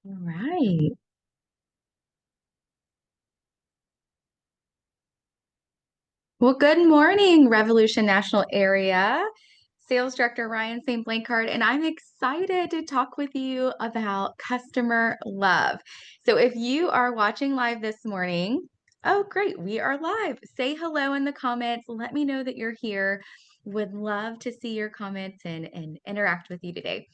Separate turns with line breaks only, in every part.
All right. Well, good morning, Revolution National Area. Sales Director Ryan Saint-Blancard, and I'm excited to talk with you about customer love. So, if you are watching live this morning, oh, great, we are live. Say hello in the comments. Let me know that you're here. Would love to see your comments and interact with you today.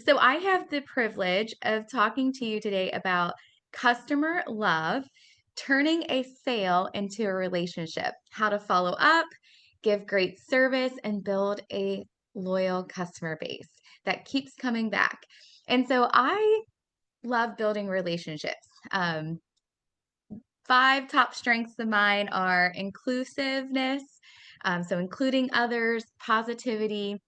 So, I have the privilege of talking to you today about customer love, turning a sale into a relationship, how to follow up, give great service, and build a loyal customer base that keeps coming back. And so, I love building relationships. Five top strengths of mine are inclusiveness, so including others, positivity,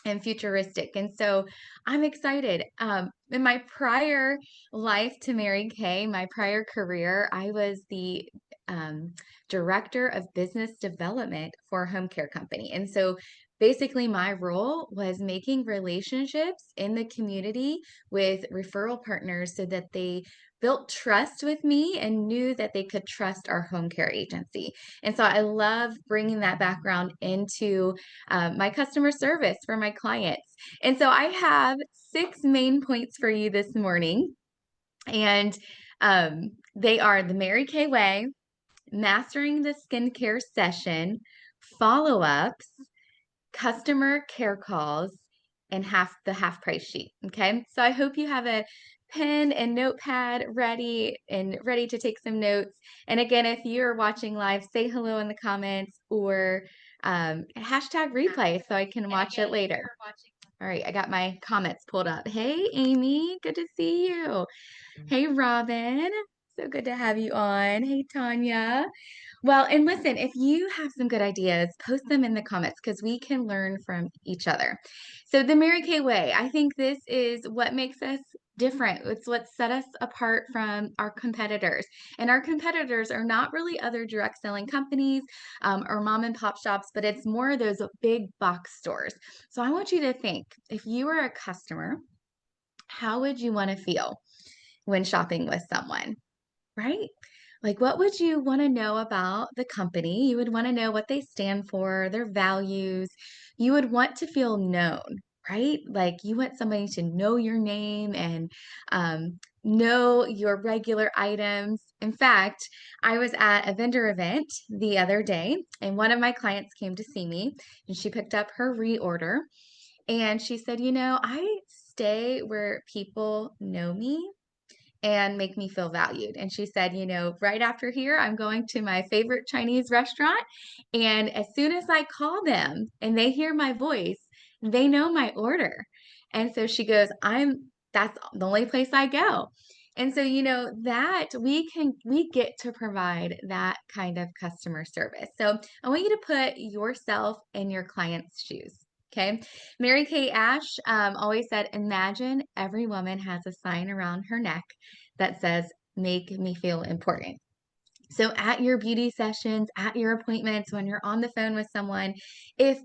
and futuristic. And so I'm excited. In my prior life to Mary Kay, my prior career, I was the director of business development for a home care company. And so basically, my role was making relationships in the community with referral partners so that they built trust with me and knew that they could trust our home care agency. And so I love bringing that background into my customer service for my clients. And so I have six main points for you this morning. And they are the Mary Kay Way, mastering the skincare session, follow ups, customer care calls, and half price sheet. Okay. So I hope you have a pen and notepad ready to take some notes. And again, if you're watching live, say hello in the comments or hashtag replay so I can watch it later. All right, I got my comments pulled up. Hey, Amy, good to see you. Hey, Robin, so good to have you on. Hey, Tanya. Well, and listen, if you have some good ideas, post them in the comments because we can learn from each other. So, the Mary Kay Way, I think this is what makes us different. It's what set us apart from our competitors. And our competitors are not really other direct selling companies or mom and pop shops, but it's more of those big box stores. So, I want you to think if you were a customer, how would you want to feel when shopping with someone? Right? Like, what would you want to know about the company? You would want to know what they stand for, their values. You would want to feel known, right? Like, you want somebody to know your name and know your regular items. In fact, I was at a vendor event the other day, and one of my clients came to see me, and she picked up her reorder. And she said, I stay where people know me and make me feel valued. And she said, right after here, I'm going to my favorite Chinese restaurant. And as soon as I call them and they hear my voice, they know my order. And so she goes, that's the only place I go. And so, that we get to provide that kind of customer service. So I want you to put yourself in your client's shoes. Okay. Mary Kay Ash always said, imagine every woman has a sign around her neck that says, make me feel important. So at your beauty sessions, at your appointments, when you're on the phone with someone, if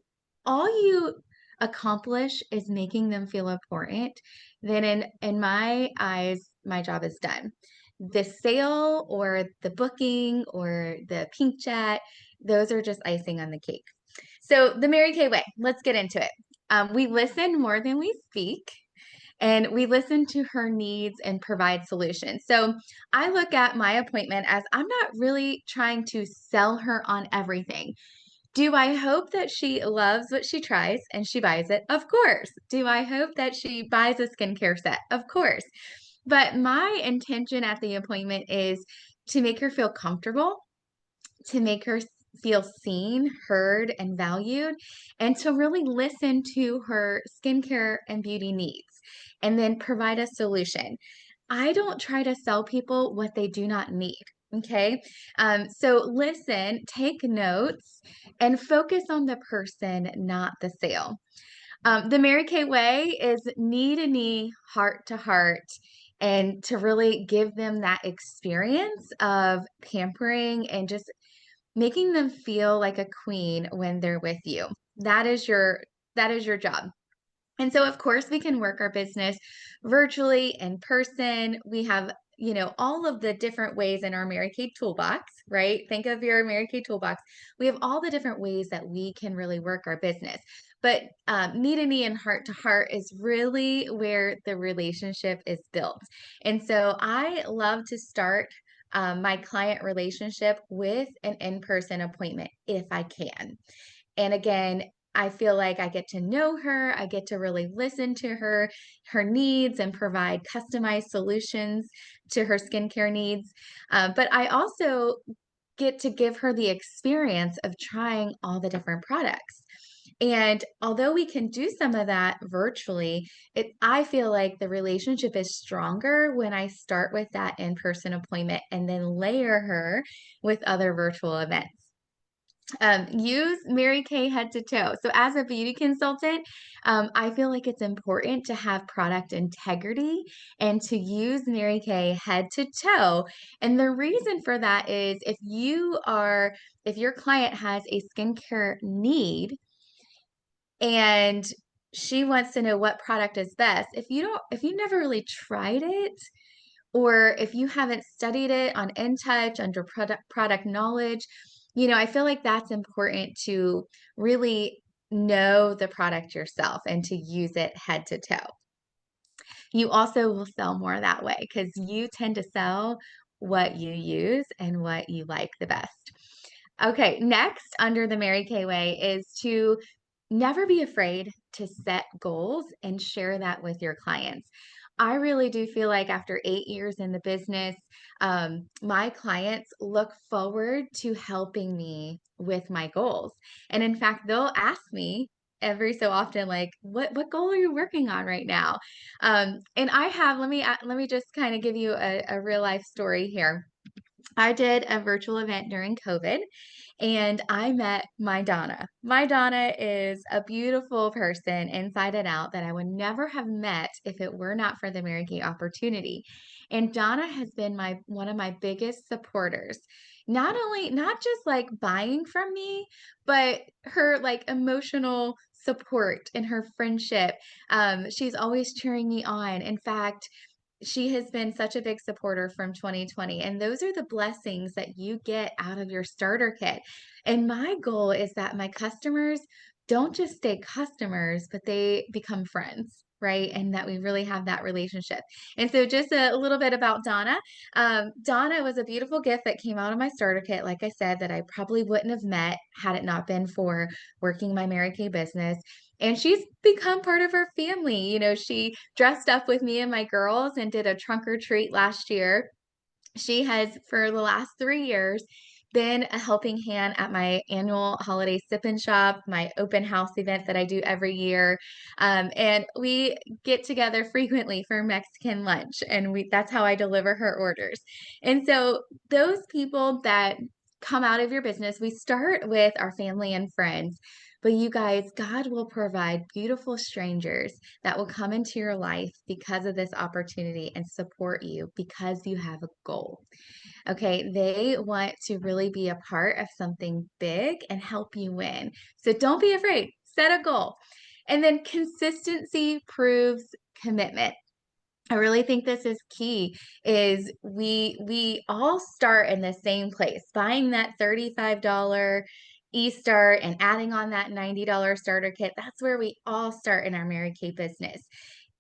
all you accomplish is making them feel important, then in my eyes, my job is done. The sale or the booking or the pink chat, those are just icing on the cake. So the Mary Kay way, let's get into it. We listen more than we speak and we listen to her needs and provide solutions. So I look at my appointment as I'm not really trying to sell her on everything. Do I hope that she loves what she tries and she buys it? Of course. Do I hope that she buys a skincare set? Of course. But my intention at the appointment is to make her feel comfortable, to make her feel seen, heard, and valued, and to really listen to her skincare and beauty needs and then provide a solution. I don't try to sell people what they do not need. Okay. So listen, take notes, and focus on the person, not the sale. The Mary Kay way is knee to knee, heart to heart, and to really give them that experience of pampering and just making them feel like a queen when they're with you. That is your job. And so, of course, we can work our business virtually, in person. We have, all of the different ways in our Mary Kay toolbox, right? Think of your Mary Kay toolbox. We have all the different ways that we can really work our business. But knee to knee and heart to heart is really where the relationship is built. And so I love to start my client relationship with an in person appointment if I can. And again, I feel like I get to know her, I get to really listen to her needs, and provide customized solutions to her skincare needs. But I also get to give her the experience of trying all the different products. And although we can do some of that virtually, I feel like the relationship is stronger when I start with that in-person appointment and then layer her with other virtual events. Use Mary Kay head to toe. So, as a beauty consultant, I feel like it's important to have product integrity and to use Mary Kay head to toe. And the reason for that is if your client has a skincare need and she wants to know what product is best, if you never really tried it, or if you haven't studied it on InTouch under product knowledge, I feel like that's important to really know the product yourself and to use it head to toe. You also will sell more that way because you tend to sell what you use and what you like the best. Okay, next under the Mary Kay way is to never be afraid to set goals and share that with your clients. I really do feel like after 8 years in the business, my clients look forward to helping me with my goals. And in fact, they'll ask me every so often, like, what goal are you working on right now? And I have, let me just kind of give you a real life story here. I did a virtual event during COVID and I met my Donna. My Donna is a beautiful person inside and out that I would never have met if it were not for the Mary Kay opportunity. And Donna has been one of my biggest supporters. Not just like buying from me, but her like emotional support and her friendship. She's always cheering me on. In fact, she has been such a big supporter from 2020. And those are the blessings that you get out of your starter kit. And my goal is that my customers don't just stay customers, but they become friends. Right. And that we really have that relationship. And so, just a little bit about Donna. Donna was a beautiful gift that came out of my starter kit, like I said, that I probably wouldn't have met had it not been for working my Mary Kay business. And she's become part of our family. She dressed up with me and my girls and did a trunk or treat last year. She has, for the last 3 years, been a helping hand at my annual holiday sip and shop, my open house event that I do every year. And we get together frequently for Mexican lunch, and that's how I deliver her orders. And so those people that come out of your business, we start with our family and friends. But you guys, God will provide beautiful strangers that will come into your life because of this opportunity and support you because you have a goal. Okay, they want to really be a part of something big and help you win. So don't be afraid, set a goal. And then consistency proves commitment. I really think this is key is we all start in the same place, buying that $35 e-start and adding on that $90 starter kit. That's where we all start in our Mary Kay business.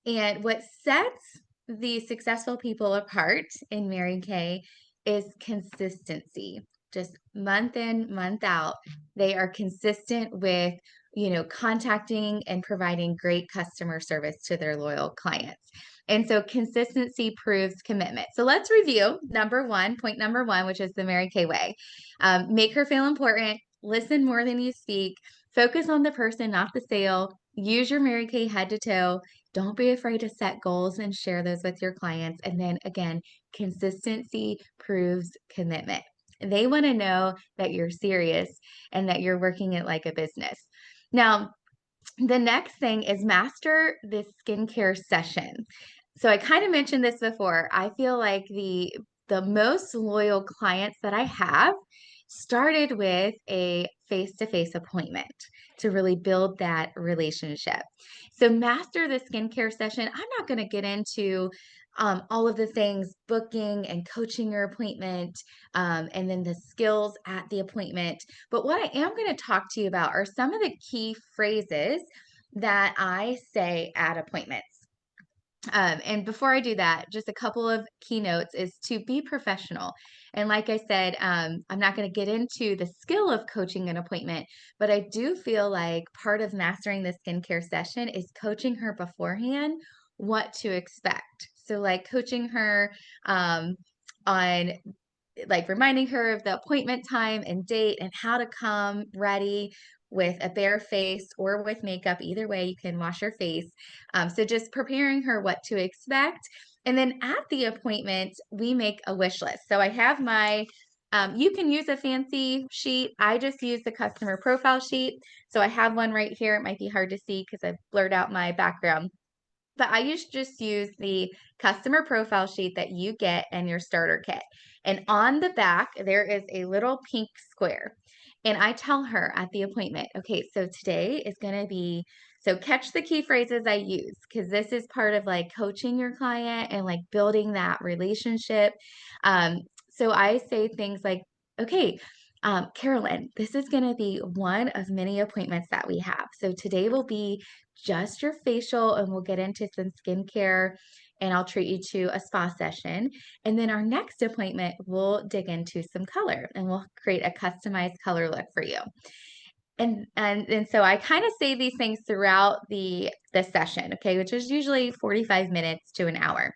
And what sets the successful people apart in Mary Kay is consistency. Just month in, month out, they are consistent with, contacting and providing great customer service to their loyal clients. And so consistency proves commitment. So let's review point number one, which is the Mary Kay way. Make her feel important, listen more than you speak, focus on the person, not the sale, use your Mary Kay head to toe. Don't be afraid to set goals and share those with your clients. And then again, consistency proves commitment. They want to know that you're serious and that you're working it like a business. Now, the next thing is master the skincare session. So I kind of mentioned this before. I feel like the most loyal clients that I have started with a face-to-face appointment to really build that relationship. So master the skincare session. I'm not going to get into all of the things, booking and coaching your appointment, and then the skills at the appointment. But what I am going to talk to you about are some of the key phrases that I say at appointments. And before I do that, just a couple of keynotes is to be professional. And like I said, I'm not going to get into the skill of coaching an appointment, but I do feel like part of mastering the skincare session is coaching her beforehand what to expect. So, like coaching her on like reminding her of the appointment time and date and how to come ready with a bare face or with makeup. Either way, you can wash your face. So just preparing her what to expect. And then at the appointment, we make a wish list. So I have my, you can use a fancy sheet. I just use the customer profile sheet. So I have one right here. It might be hard to see because I've blurred out my background. But I just use the customer profile sheet that you get in your starter kit. And on the back, there is a little pink square. And I tell her at the appointment, okay, so today is going to be, so catch the key phrases I use because this is part of like coaching your client and like building that relationship. So I say things like, okay, Carolyn, this is going to be one of many appointments that we have. So today will be just your facial and we'll get into some skincare and I'll treat you to a spa session. And then our next appointment, we'll dig into some color and we'll create a customized color look for you. And so I kind of say these things throughout the session, okay, which is usually 45 minutes to an hour.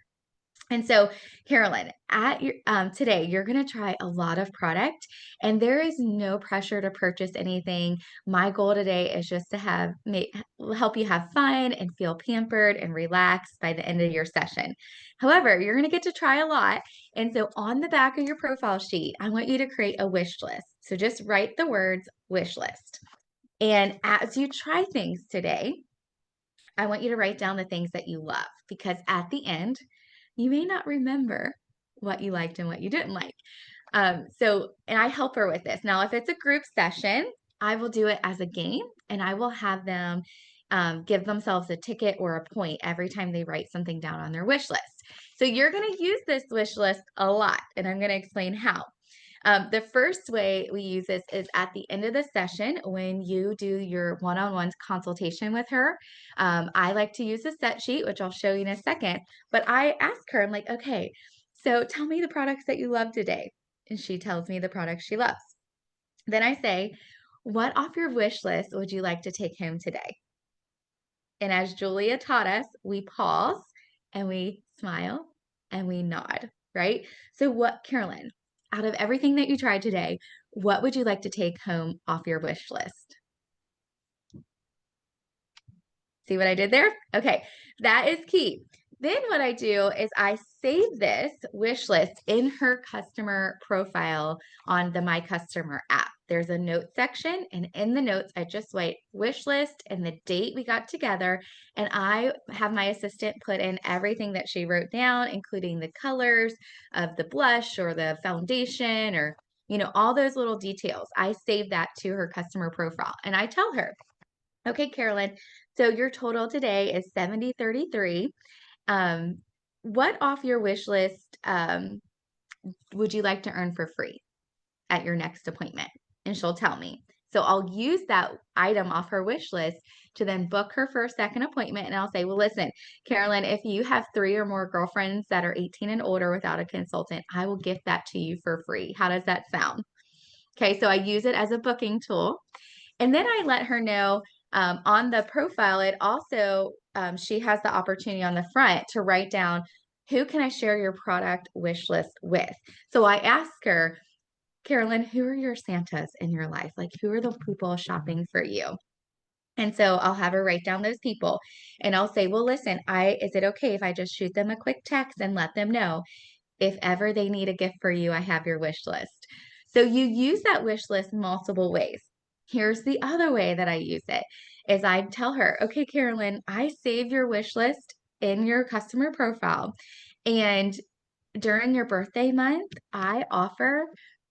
And so, Carolyn, at your today, you're going to try a lot of product, and there is no pressure to purchase anything. My goal today is just to help you have fun and feel pampered and relaxed by the end of your session. However, you're going to get to try a lot, and so on the back of your profile sheet, I want you to create a wish list. So just write the words wish list. And as you try things today, I want you to write down the things that you love because at the end, you may not remember what you liked and what you didn't like. And I help her with this. Now, if it's a group session, I will do it as a game and I will have them give themselves a ticket or a point every time they write something down on their wish list. So you're going to use this wish list a lot, and I'm going to explain how. The first way we use this is at the end of the session when you do your one-on-one consultation with her. I like to use a set sheet, which I'll show you in a second, but I ask her, I'm like, okay, so tell me the products that you love today. And she tells me the products she loves. Then I say, what off your wish list would you like to take home today? And as Julia taught us, we pause and we smile and we nod, right? So what, Carolyn, out of everything that you tried today, what would you like to take home off your wish list? See what I did there? Okay, that is key. Then what I do is I save this wish list in her customer profile on the My Customer app. There's a note section, and in the notes, I just write wish list and the date we got together. And I have my assistant put in everything that she wrote down, including the colors of the blush or the foundation or, all those little details. I save that to her customer profile and I tell her, okay, Carolyn, so your total today is 7033. Um, what off your wish list would you like to earn for free at your next appointment? And she'll tell me. So I'll use that item off her wish list to then book her for a second appointment. And I'll say, well, listen, Carolyn, if you have 3 or more girlfriends that are 18 and older without a consultant, I will gift that to you for free. How does that sound? Okay, so I use it as a booking tool. And then I let her know on the profile, it also, she has the opportunity on the front to write down, who can I share your product wish list with? So I ask her, Carolyn, who are your Santas in your life? Like, who are the people shopping for you? And so I'll have her write down those people and I'll say, well, listen, is it okay if I just shoot them a quick text and let them know if ever they need a gift for you, I have your wish list. So you use that wish list multiple ways. Here's the other way that I use it is I tell her, okay, Carolyn, I save your wish list in your customer profile. And during your birthday month, I offer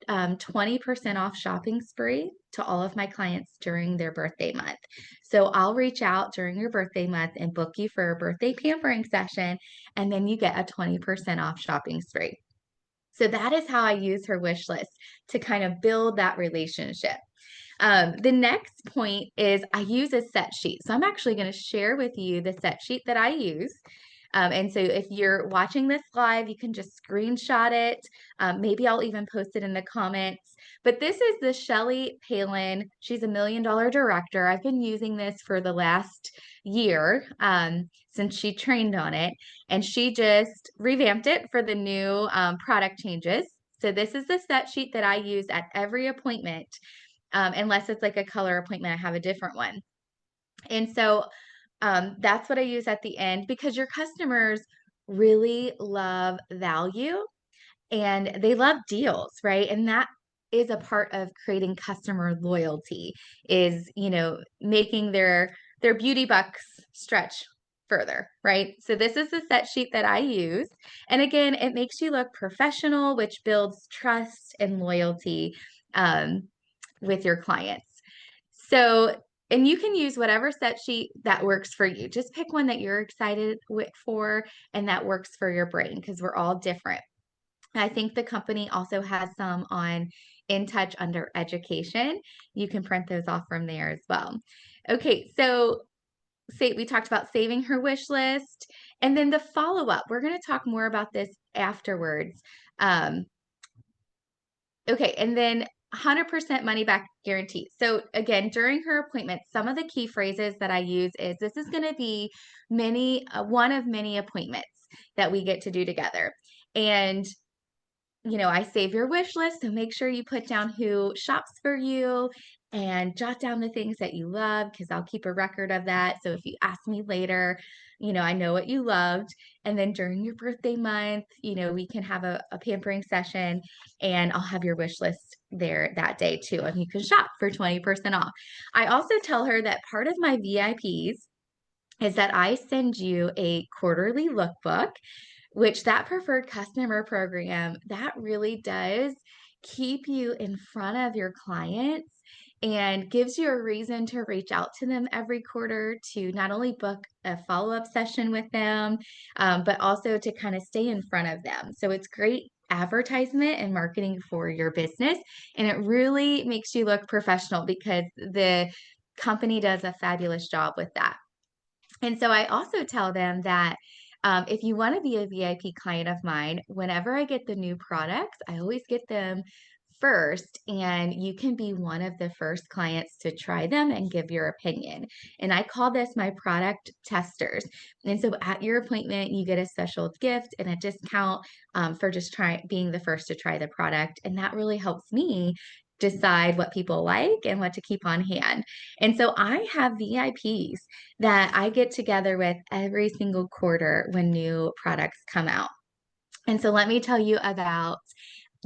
20% off shopping spree to all of my clients during their birthday month. So I'll reach out during your birthday month and book you for a birthday pampering session, and then you get a 20% off shopping spree. So that is how I use her wish list to kind of build that relationship. The next point is I use a set sheet. So I'm actually going to share with you the set sheet that I use. And so if you're watching this live, you can just screenshot it. Maybe I'll even post it in the comments. But this is the Shelley Palin. She's a $1 million director. I've been using this for the last year since she trained on it. And she just revamped it for the new product changes. So this is the set sheet that I use at every appointment. Unless it's like a color appointment, I have a different one. And so that's what I use at the end because your customers really love value and they love deals, right? And that is a part of creating customer loyalty is, making their beauty bucks stretch further, right? So this is the set sheet that I use. And again, it makes you look professional, which builds trust and loyalty with your clients. So, and you can use whatever set sheet that works for you. Just pick one that you're excited for and that works for your brain because we're all different. I think the company also has some on In Touch under education. You can print those off from there as well. Okay, so we talked about saving her wish list and then the follow-up. We're going to talk more about this afterwards. Okay, and then 100% money back guarantee. So again, during her appointment, some of the key phrases that I use is this is going to be one of many appointments that we get to do together. And I save your wish list, so make sure you put down who shops for you and jot down the things that you love because I'll keep a record of that. So if you ask me later, I know what you loved. And then during your birthday month, we can have a pampering session and I'll have your wish list there that day too. And you can shop for 20% off. I also tell her that part of my VIPs is that I send you a quarterly lookbook which that preferred customer program, that really does keep you in front of your clients and gives you a reason to reach out to them every quarter to not only book a follow-up session with them, but also to kind of stay in front of them. So it's great advertisement and marketing for your business. And it really makes you look professional because the company does a fabulous job with that. And so I also tell them that if you want to be a VIP client of mine, whenever I get the new products, I always get them first, and you can be one of the first clients to try them and give your opinion. And I call this my product testers. And so at your appointment, you get a special gift and a discount for just being the first to try the product. And that really helps me decide what people like and what to keep on hand. And so I have VIPs that I get together with every single quarter when new products come out. And so let me tell you about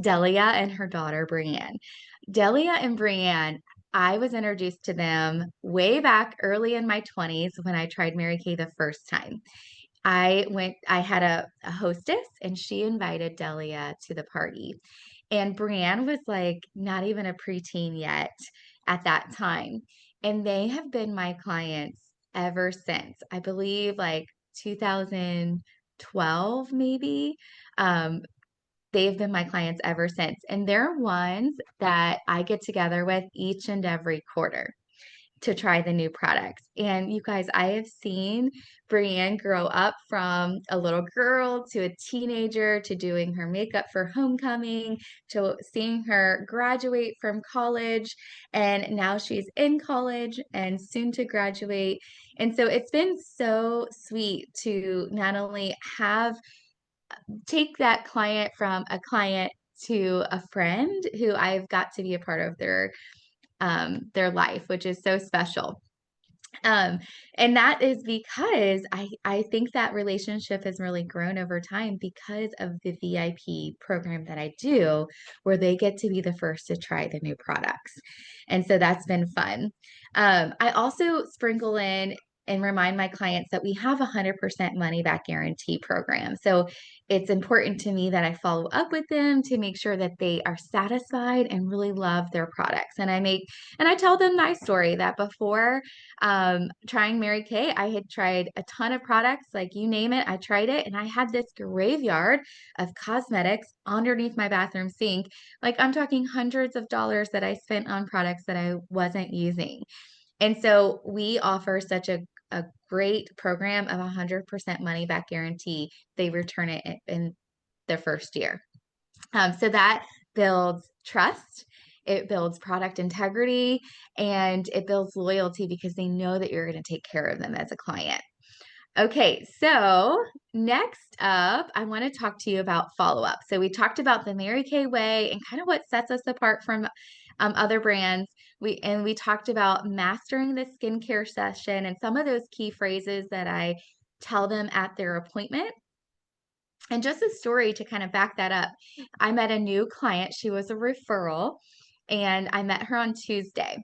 Delia and her daughter, Brienne. Delia and Brienne, I was introduced to them way back early in my 20s when I tried Mary Kay the first time. I had a hostess and she invited Delia to the party. And Brienne was like not even a preteen yet at that time. And they have been my clients ever since. I believe like 2012, maybe. They've been my clients ever since. And they're ones that I get together with each and every quarter to try the new products. And you guys, I have seen Brienne grow up from a little girl to a teenager to doing her makeup for homecoming to seeing her graduate from college. And now she's in college and soon to graduate. And so it's been so sweet to not only take that client from a client to a friend who I've got to be a part of their life, which is so special. And that is because I think that relationship has really grown over time because of the VIP program that I do, where they get to be the first to try the new products. And so that's been fun. I also sprinkle in and remind my clients that we have a 100% money back guarantee program. So it's important to me that I follow up with them to make sure that they are satisfied and really love their products. And I tell them my story that before trying Mary Kay, I had tried a ton of products, like you name it, I tried it. And I had this graveyard of cosmetics underneath my bathroom sink. Like I'm talking hundreds of dollars that I spent on products that I wasn't using. And so we offer such a great program of 100% money back guarantee. They return it in their first year. So that builds trust, it builds product integrity, and it builds loyalty because they know that you're going to take care of them as a client. Okay, so next up, I want to talk to you about follow-up. So we talked about the Mary Kay way and kind of what sets us apart from other brands. We talked about mastering the skincare session and some of those key phrases that I tell them at their appointment. And just a story to kind of back that up. I met a new client. She was a referral, and I met her on Tuesday.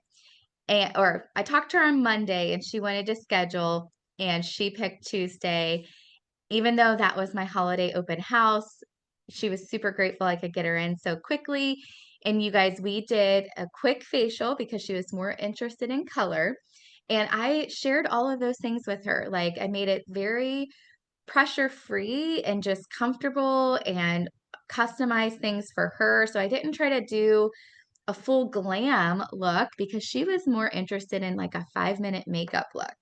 Or I talked to her on Monday and she wanted to schedule and she picked Tuesday. Even though that was my holiday open house, she was super grateful I could get her in so quickly. And you guys, we did a quick facial because she was more interested in color. And I shared all of those things with her. Like I made it very pressure free and just comfortable and customize things for her. So I didn't try to do a full glam look because she was more interested in like a 5-minute makeup look.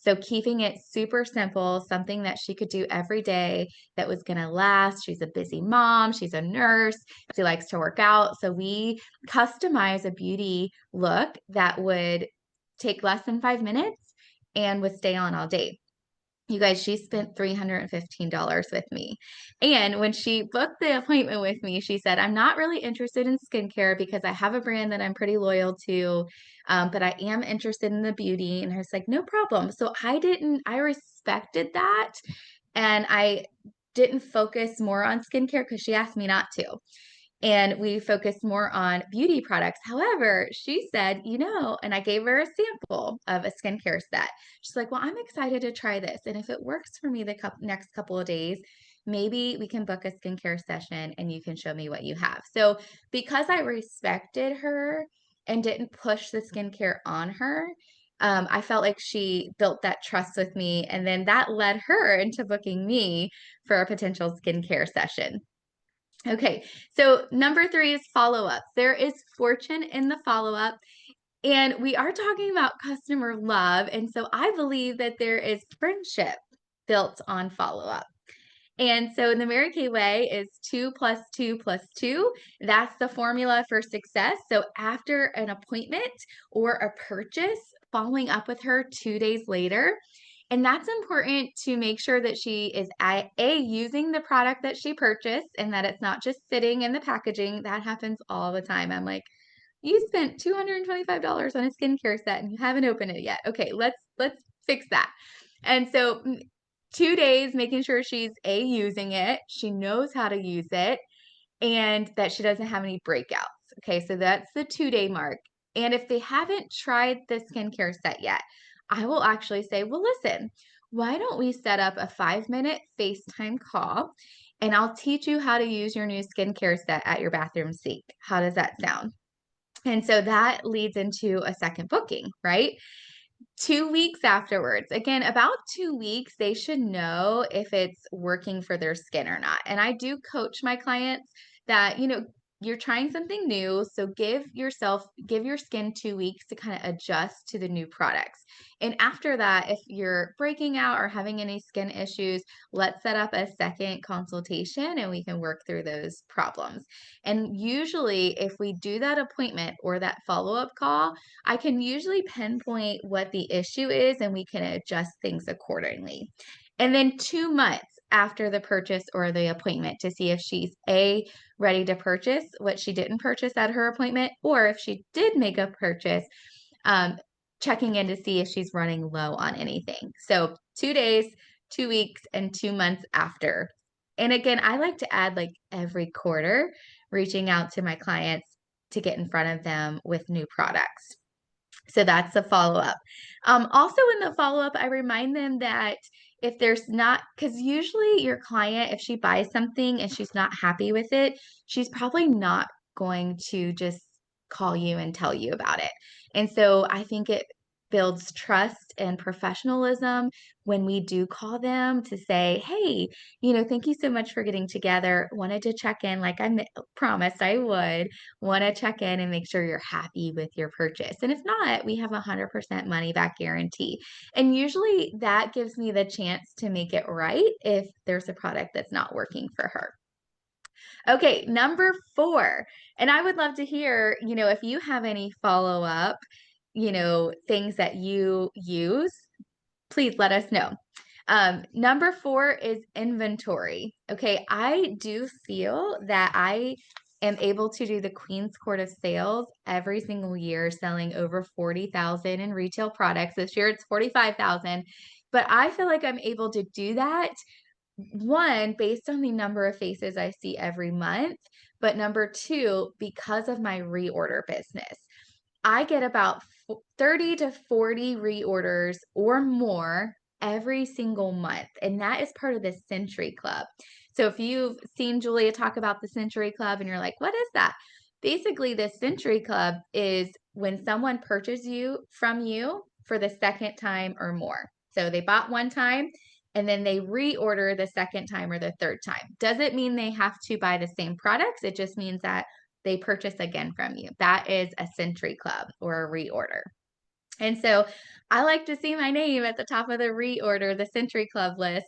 So keeping it super simple, something that she could do every day that was going to last. She's a busy mom, she's a nurse, she likes to work out. So we customize a beauty look that would take less than 5 minutes and would stay on all day. You guys, she spent $315 with me. And when she booked the appointment with me, she said, I'm not really interested in skincare because I have a brand that I'm pretty loyal to, but I am interested in the beauty. And I was like, no problem. So I respected that. And I didn't focus more on skincare because she asked me not to, and we focused more on beauty products. However, she said, and I gave her a sample of a skincare set. She's like, well, I'm excited to try this. And if it works for me the next couple of days, maybe we can book a skincare session and you can show me what you have. So because I respected her and didn't push the skincare on her, I felt like she built that trust with me. And then that led her into booking me for a potential skincare session. Okay, so number 3 is follow-up. There is fortune in the follow-up, and we are talking about customer love, and so I believe that there is friendship built on follow-up. And so the Mary Kay way is 2 plus 2 plus 2. That's the formula for success. So after an appointment or a purchase, following up with her 2 days later. And that's important to make sure that she is using the product that she purchased and that it's not just sitting in the packaging. That happens all the time. I'm like, you spent $225 on a skincare set and you haven't opened it yet. Okay, let's fix that. And so 2 days making sure she's using it, she knows how to use it, and that she doesn't have any breakouts. Okay, so that's the 2-day mark. And if they haven't tried the skincare set yet, I will actually say, well, listen, why don't we set up a 5-minute FaceTime call and I'll teach you how to use your new skincare set at your bathroom sink. How does that sound? And so that leads into a second booking, right? 2 weeks afterwards, again, about 2 weeks, they should know if it's working for their skin or not. And I do coach my clients that, you're trying something new. So give your skin 2 weeks to kind of adjust to the new products. And after that, if you're breaking out or having any skin issues, let's set up a second consultation and we can work through those problems. And usually, if we do that appointment or that follow-up call, I can usually pinpoint what the issue is and we can adjust things accordingly. And then 2 months after the purchase or the appointment to see if she's ready to purchase what she didn't purchase at her appointment, or if she did make a purchase, checking in to see if she's running low on anything. So 2 days, 2 weeks, and 2 months after. And again, I like to add like every quarter, reaching out to my clients to get in front of them with new products. So that's the follow-up. Also in the follow-up, I remind them that if there's not, because usually your client, if she buys something and she's not happy with it, she's probably not going to just call you and tell you about it. And so I think it builds trust and professionalism when we do call them to say, hey, thank you so much for getting together. Wanted to check in like I promised I would. Want to check in and make sure you're happy with your purchase. And if not, we have a 100% money back guarantee. And usually that gives me the chance to make it right if there's a product that's not working for her. Okay, number 4. And I would love to hear, if you have any follow-up, things that you use, please let us know. Number 4 is inventory. Okay, I do feel that I am able to do the Queen's Court of Sales every single year, selling over 40,000 in retail products. This year it's 45,000, but I feel like I'm able to do that. One, based on the number of faces I see every month, but number 2, because of my reorder business. I get about 30 to 40 reorders or more every single month, and that is part of the Century Club. So if you've seen Julia talk about the Century Club and you're like, what is that? Basically, the Century Club is when someone purchases from you for the second time or more. So they bought one time and then they reorder the second time or the third time. Doesn't mean they have to buy the same products. It just means that they purchase again from you. That is a Century Club or a reorder. And so I like to see my name at the top of the reorder, the Century Club list,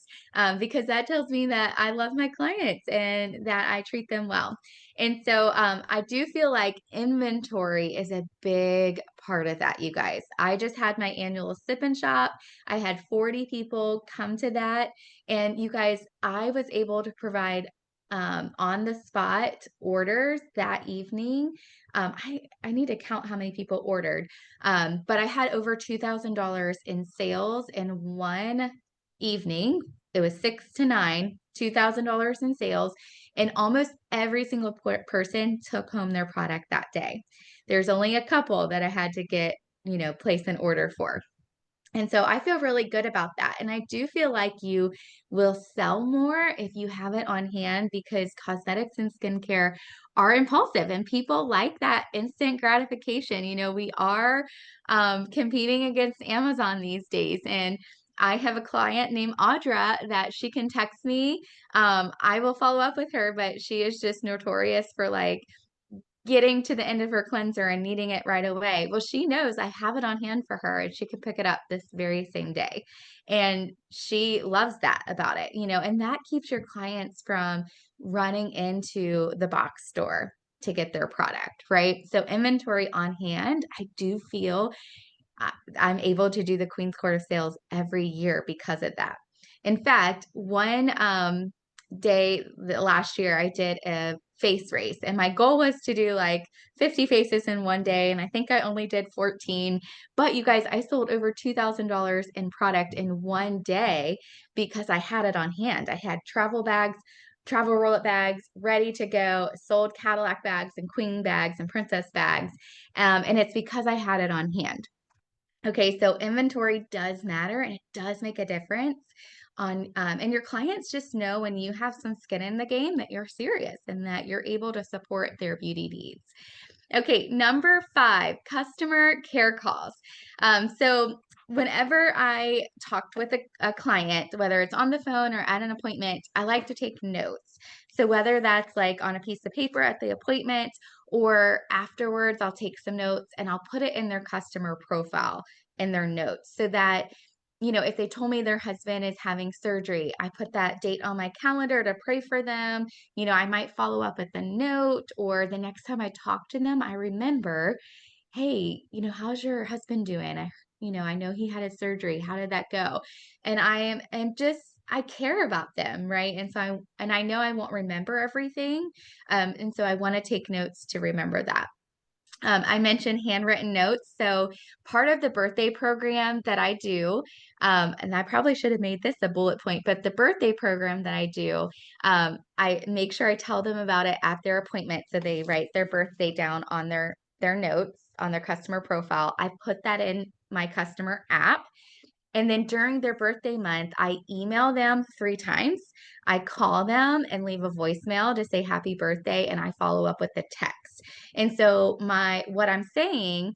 because that tells me that I love my clients and that I treat them well. And so I do feel like inventory is a big part of that, you guys. I just had my annual sip and shop. I had 40 people come to that. And you guys, I was able to provide on the spot orders that evening. I need to count how many people ordered. But I had over $2,000 in sales in one evening. It was 6 to 9, $2,000 in sales, and almost every single person took home their product that day. There's only a couple that I had to get, place an order for. And so I feel really good about that. And I do feel like you will sell more if you have it on hand because cosmetics and skincare are impulsive and people like that instant gratification. We are competing against Amazon these days. And I have a client named Audra that she can text me. I will follow up with her, but she is just notorious for like getting to the end of her cleanser and needing it right away. Well, she knows I have it on hand for her and she can pick it up this very same day. And she loves that about it, and that keeps your clients from running into the box store to get their product, right? So inventory on hand, I do feel I'm able to do the Queen's Court of Sales every year because of that. In fact, one day last year, I did a face race, and my goal was to do like 50 faces in one day, and I think I only did 14. But you guys, I sold over $2,000 in product in one day because I had it on hand. I had travel bags, travel roll-up bags ready to go, sold Cadillac bags and queen bags and princess bags, and it's because I had it on hand. Okay, so inventory does matter and it does make a difference on, and your clients just know when you have some skin in the game that you're serious and that you're able to support their beauty needs. Okay, number 5, customer care calls. So whenever I talked with a client, whether it's on the phone or at an appointment, I like to take notes. So whether that's like on a piece of paper at the appointment or afterwards, I'll take some notes and I'll put it in their customer profile in their notes so that if they told me their husband is having surgery, I put that date on my calendar to pray for them. I might follow up with a note, or the next time I talk to them, I remember, hey, how's your husband doing? I know he had his surgery. How did that go? And I care about them, right? And I know I won't remember everything. And so I want to take notes to remember that. I mentioned handwritten notes. So part of the birthday program that I do, and I probably should have made this a bullet point, but the birthday program that I do, I make sure I tell them about it at their appointment. So they write their birthday down on their notes on their customer profile. I put that in my customer app. And then during their birthday month, I email them 3 times. I call them and leave a voicemail to say happy birthday, and I follow up with a text. And so what I'm saying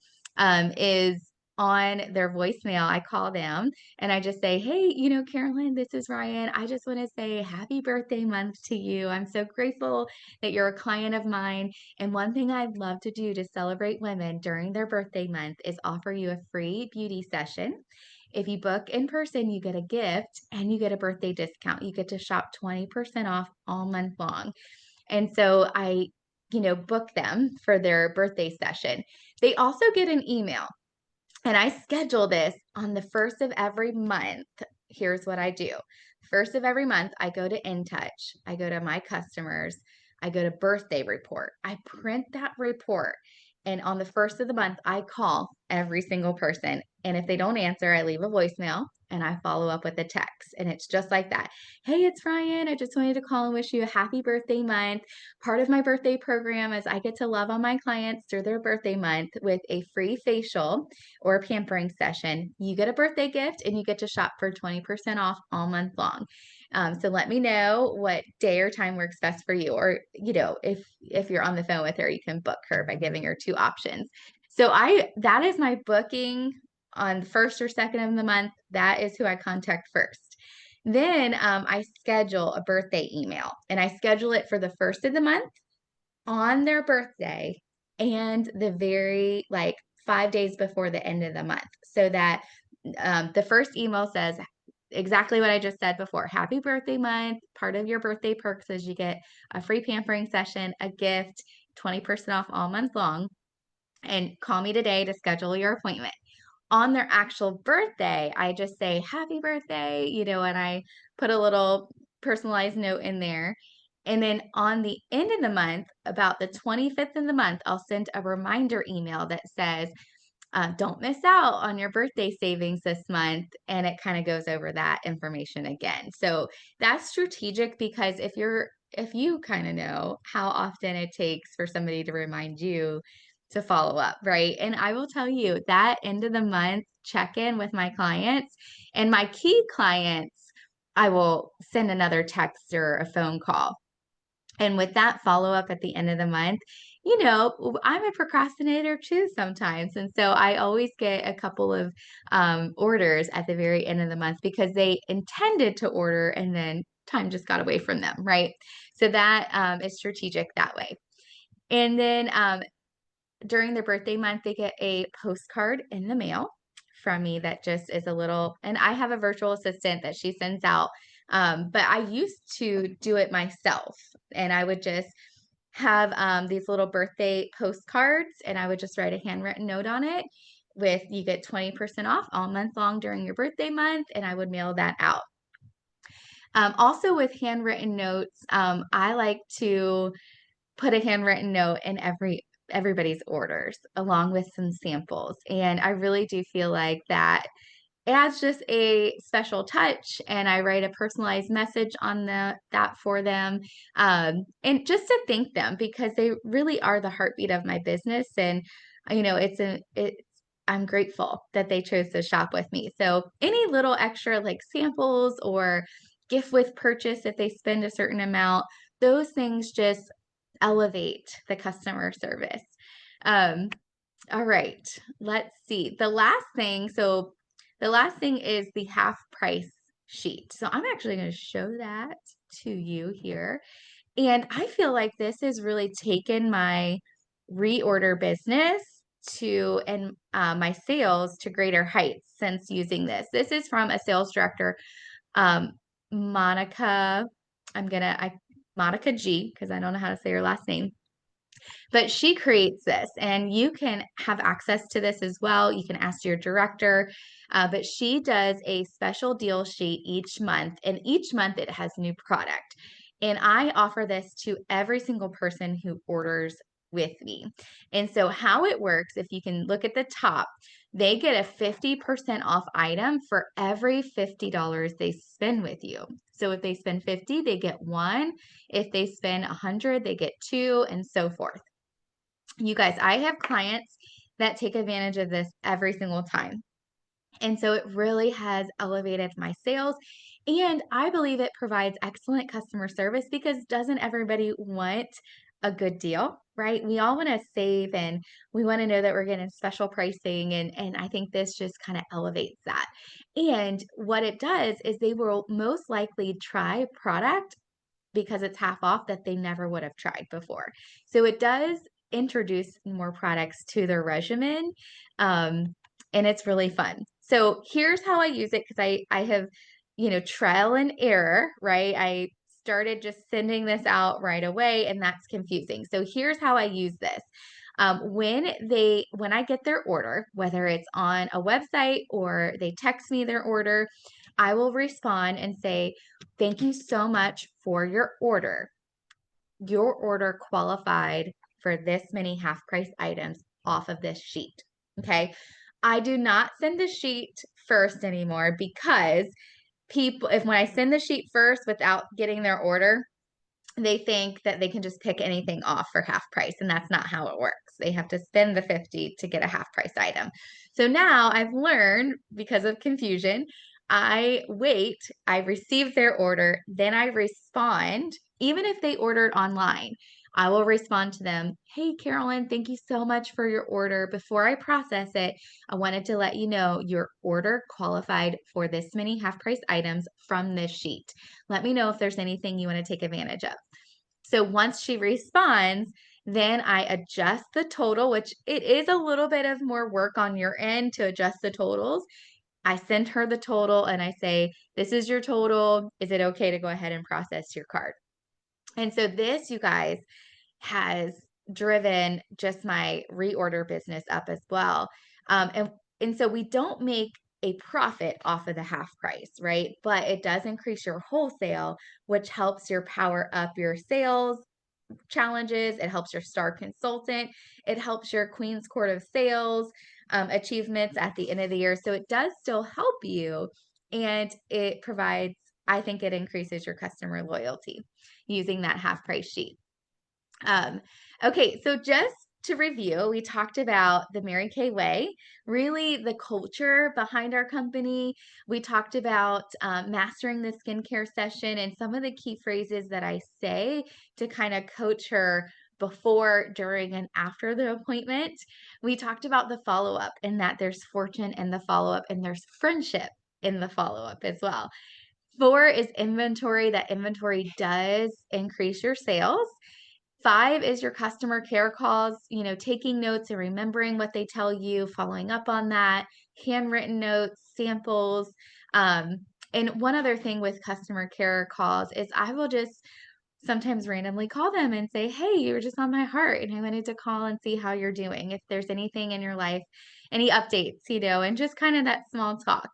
is on their voicemail, I call them and I just say, hey, Carolyn, this is Ryan. I just want to say happy birthday month to you. I'm so grateful that you're a client of mine. And one thing I'd love to do to celebrate women during their birthday month is offer you a free beauty session. If you book in person, you get a gift and you get a birthday discount. You get to shop 20% off all month long. And so I, book them for their birthday session. They also get an email, and I schedule this on the first of every month. Here's what I do. First of every month, I go to InTouch. I go to My Customers. I go to Birthday Report. I print that report. And on the first of the month, I call every single person. And if they don't answer, I leave a voicemail and I follow up with a text. And it's just like that. Hey, it's Ryan. I just wanted to call and wish you a happy birthday month. Part of my birthday program is I get to love on my clients through their birthday month with a free facial or a pampering session. You get a birthday gift and you get to shop for 20% off all month long. So let me know what day or time works best for you. Or, if you're on the phone with her, you can book her by giving her 2 options. So that is my booking on the first or second of the month. That is who I contact first. Then I schedule a birthday email, and I schedule it for the first of the month, on their birthday, and the very 5 days before the end of the month, so that the first email says exactly what I just said before. Happy birthday month. Part of your birthday perks is you get a free pampering session, a gift, 20% off all month long, and call me today to schedule your appointment. On their actual birthday, I just say happy birthday, and I put a little personalized note in there. And then on the end of the month, about the 25th of the month, I'll send a reminder email that says, don't miss out on your birthday savings this month. And it kind of goes over that information again. So that's strategic, because if you kind of know how often it takes for somebody to remind you to follow up, right? And I will tell you that end of the month check-in with my clients and my key clients, I will send another text or a phone call. And with that follow up at the end of the month, I'm a procrastinator too sometimes. And so I always get a couple of orders at the very end of the month because they intended to order and then time just got away from them, right? So that is strategic that way. And then during their birthday month, they get a postcard in the mail from me that just is a little, and I have a virtual assistant that she sends out. But I used to do it myself, and I would just have these little birthday postcards, and I would just write a handwritten note on it with, you get 20% off all month long during your birthday month, and I would mail that out. Also with handwritten notes, I like to put a handwritten note in everybody's orders along with some samples. And I really do feel like that adds just a special touch, and I write a personalized message on that for them. And just to thank them, because they really are the heartbeat of my business. And, I'm grateful that they chose to shop with me. So any little extra samples or gift with purchase, if they spend a certain amount, those things just elevate the customer service. All right, let's see. The last thing is the half price sheet. So I'm actually going to show that to you here. And I feel like this has really taken my reorder business and my sales to greater heights since using this. This is from a sales director, Monica. Monica G, because I don't know how to say her last name. But she creates this, and you can have access to this as well. You can ask your director, but she does a special deal sheet each month, and each month it has new product. And I offer this to every single person who orders with me. And so how it works, if you can look at the top, they get a 50% off item for every $50 they spend with you. So if they spend 50, they get 1. If they spend 100, they get 2, and so forth. You guys, I have clients that take advantage of this every single time. And so it really has elevated my sales. And I believe it provides excellent customer service because doesn't everybody want a good deal, right? We all want to save and we want to know that we're getting special pricing. And I think this just kind of elevates that. And what it does is they will most likely try product because it's half off that they never would have tried before. So it does introduce more products to their regimen. Um, and it's really fun. So here's how I use it because I have, trial and error, right? I started just sending this out right away and that's confusing. So here's how I use this. When I get their order, whether it's on a website or they text me their order, I will respond and say, thank you so much for your order. Your order qualified for this many half price items off of this sheet. Okay. I do not send the sheet first anymore because if when I send the sheet first without getting their order, they think that they can just pick anything off for half price, and that's not how it works. They have to spend the 50 to get a half price item. So now I've learned because of confusion, I wait, I receive their order, then I respond, even if they ordered online. I will respond to them, hey, Carolyn, thank you so much for your order. Before I process it, I wanted to let you know your order qualified for this many half price items from this sheet. Let me know if there's anything you want to take advantage of. So once she responds, then I adjust the total, which it is a little bit of more work on your end to adjust the totals. I send her the total and I say, this is your total. Is it okay to go ahead and process your card? And so this, you guys, has driven just my reorder business up as well. And so we don't make a profit off of the half price, right? But it does increase your wholesale, which helps your power up your sales challenges. It helps your star consultant. It helps your Queen's Court of Sales achievements at the end of the year. So it does still help you, and it provides, I think it increases your customer loyalty using that half price sheet. Okay, so just to review, we talked about the Mary Kay way, really the culture behind our company. We talked about mastering the skincare session and some of the key phrases that I say to kind of coach her before, during, and after the appointment. We talked about the follow up and that there's fortune in the follow up and there's friendship in the follow up as well. 4 is inventory. That inventory does increase your sales. 5 is your customer care calls, taking notes and remembering what they tell you, following up on that, handwritten notes, samples. Um, and one other thing with customer care calls is I will just sometimes randomly call them and say, hey, you were just on my heart and I wanted to call and see how you're doing. If there's anything in your life, any updates, and just kind of that small talk.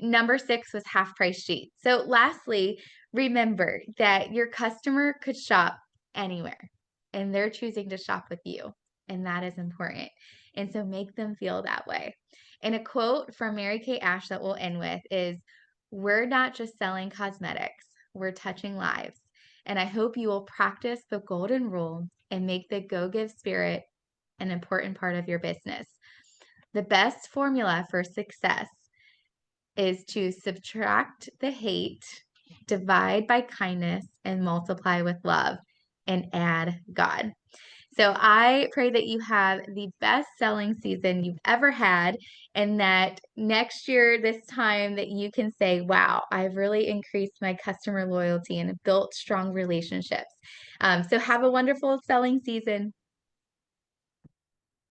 Number 6 was half price sheet. So lastly, remember that your customer could shop anywhere and they're choosing to shop with you. And that is important. And so make them feel that way. And a quote from Mary Kay Ash that we'll end with is, we're not just selling cosmetics, we're touching lives. And I hope you will practice the golden rule and make the go give spirit an important part of your business. The best formula for success is to subtract the hate, divide by kindness, and multiply with love, and add God. So I pray that you have the best selling season you've ever had, and that next year, this time, that you can say, wow, I've really increased my customer loyalty and built strong relationships. So have a wonderful selling season.